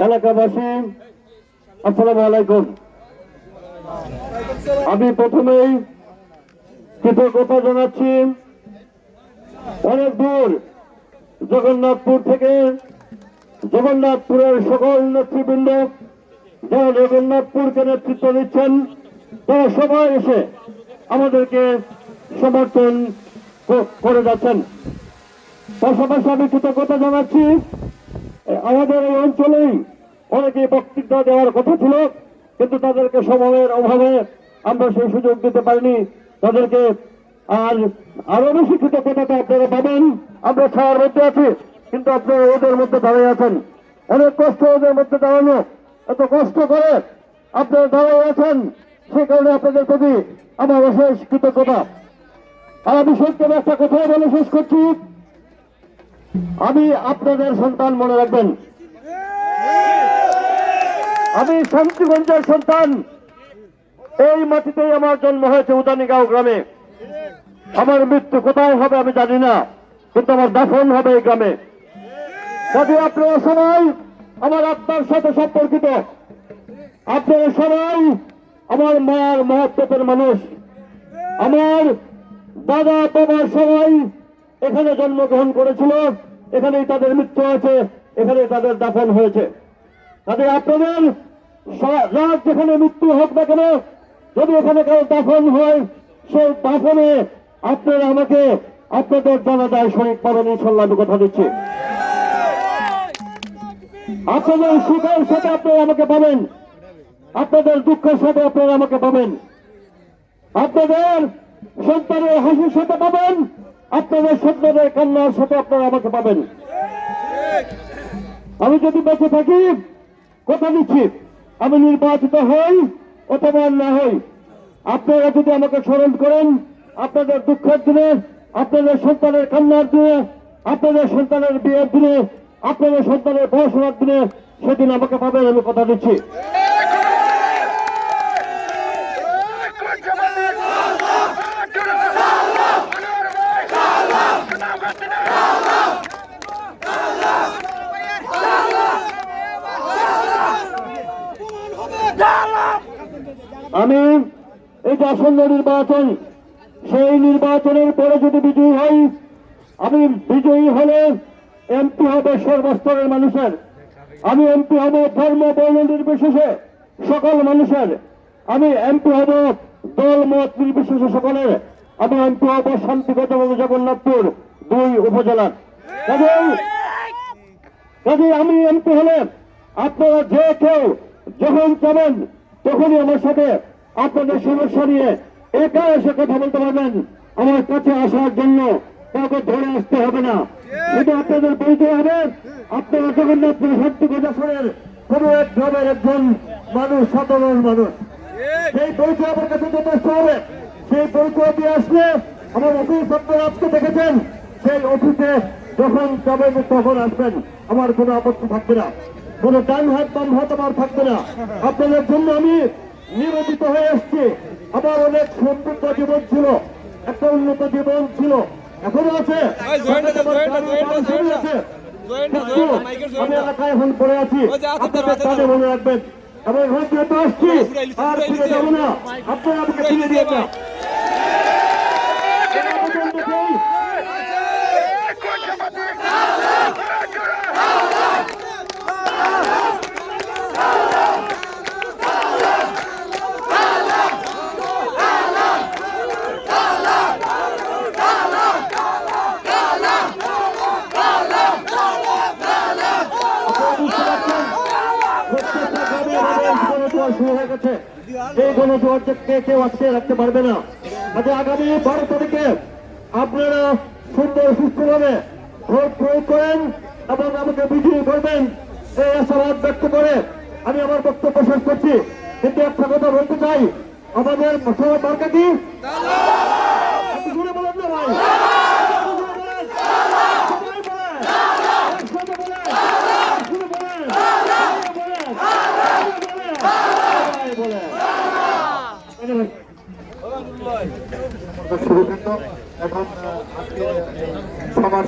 এলাকাবাসী, আসসালামু আলাইকুম। আমি প্রথমেই কৃতজ্ঞতা জানাচ্ছি অনেক দূর জগন্নাথপুর থেকে, জগন্নাথপুরের সকল নেতৃবৃন্দ যারা জগন্নাথপুরকে নেতৃত্ব দিচ্ছেন, তারা সবাই এসে আমাদেরকে সমর্থন করে যাচ্ছেন। পাশাপাশি আমি কৃতজ্ঞতা জানাচ্ছি আমাদের এই অঞ্চলেই অনেকেই বক্তৃতা দেওয়ার কথা ছিল, কিন্তু তাদেরকে সময়ের অভাবে আমরা সেই সুযোগ দিতে পারিনি। তাদেরকে আরো বেশি কৃতজ্ঞতা আপনারা পাবেন। আমরা ছায়ার মধ্যে আছি, কিন্তু আপনারা ওদের মধ্যে দাঁড়িয়ে আছেন। অনেক কষ্ট ওদের মধ্যে দাঁড়ানো, এত কষ্ট করে আপনারা দাঁড়িয়ে আছেন, সে কারণে আপনাদের প্রতি আমার অশেষ কৃতজ্ঞতা। আর আমি সত্যি একটা কথা বলে শেষ করছি, আমি আপনাদের সন্তান, মনে রাখবেন আমি শান্তিগঞ্জের সন্তান। এই মাটিতেই আমার জন্ম হয়েছে, উদানিগাঁও গ্রামে। আমার মৃত্যু কোথায় হবে আমি জানি না, কিন্তু আমার দাফন হবে এই গ্রামে। যদি আপনারা সবাই আমার আত্মার সাথে সম্পর্কিত, আপনারা সবাই আমার মায়ের মহত্বের মানুষ। আমার দাদা বাবা সবাই এখানে জন্মগ্রহণ করেছিল, এখানেই তাদের মৃত্যু হয়েছে, এখানে তাদের দাফন হয়েছে। তাদের আপনাদের রাত যেখানে মৃত্যু হোক না কেন, যদি এখানে কারো দাফন হয়, সেই দাফনে আপনারা আমাকে আপনাদের জানাজায় শরীক পাবেন, ইনশাল্লাহ আমি কথা দিচ্ছি। আপনাদের সুখের সাথে আপনারা আমাকে পাবেন, আপনাদের দুঃখের সাথে আপনারা আমাকে পাবেন, আপনাদের সন্তানের হাসির সাথে পাবেন, আপনাদের সন্তানের কান্নার সাথে আপনারা আমাকে পাবেন। আমি যদি বেঁচে থাকি, কথা দিচ্ছি, আমি নির্বাচিত হই অথবা না হই, আপনারা যদি আমাকে স্মরণ করেন আপনাদের দুঃখের দিনে, আপনাদের সন্তানের কান্নার দিনে, আপনাদের সন্তানের বিয়ের দিনে, আপনাদের সন্তানের পড়াশোনার দিনে, সেদিন আমাকে পাবেন, আমি কথা দিচ্ছি। আমি এই যে আসন্ন নির্বাচন, সেই নির্বাচনের পরে যদি বিজয়ী হই, আমি বিজয়ী হলে এমপি হবে সর্বস্তরের মানুষের। আমি এমপি হব ধর্ম বর্ণ নির্বিশেষে সকল মানুষের। আমি এমপি হব দল মত নির্বিশেষে সকলের। আমি এমপি হব শান্তিগত জগন্নাথপুর 2 উপজেলার। কাজে আমি এমপি হলে আপনারা যে কেউ যখন যাবেন তখনই আমার সাথে আপনাদের সমস্যা নিয়ে একা এসে কথা বলতে পারবেন। আমার কাছে আসার জন্য কাউকে ধরে আসতে হবে না, শুধু আপনাদের পরিচয় হবে আপনারা জগন্নাথপুর শান্তিগঞ্জের কোন এক গ্রামের একজন মানুষ, সাধারণ মানুষ। সেই পরিচয় আমার কাছে যথেষ্ট হবে। সেই পরিচয় দিয়ে আসলে আমার অফিস আপনারা আজকে দেখেছেন, সেই অফিসে যখন যাবেন তখন আসবেন, আমার কোনো আপত্তি থাকবে না, কোনো ডান হাত বাম হাত আমার থাকবে না। আপনাদের জন্য আমি নিবেদিত হয়ে এসছি। আমার অনেক সমৃদ্ধ জীবন ছিল, একটা উন্নত জীবন ছিল, এখনো আছে, আমি এলাকায় এখন পড়ে আছি। আপনাদের কাজে মনে রাখবেন, এবং যেহেতু আসছি আর ফিরে যাবো না, আপনারা আমাকে ফিরে দিয়ে না। শুরু হয়ে গেছে, এই গণজোয়ার কেউ আজকে রাখতে পারবে না। আজ আগামী 12 তারিখে আপনারা সুন্দর সুস্থভাবে ভোট প্রয়োগ করেন এবং আমাকে বিজয়ী করবেন, এই আশাবাদ ব্যক্ত করে আমি আমার বক্তব্য শেষ করছি। কিন্তু একটা কথা বলতে চাই, আমাদের সবার মার্কা কি? বলেন না ভাই, এখন সবার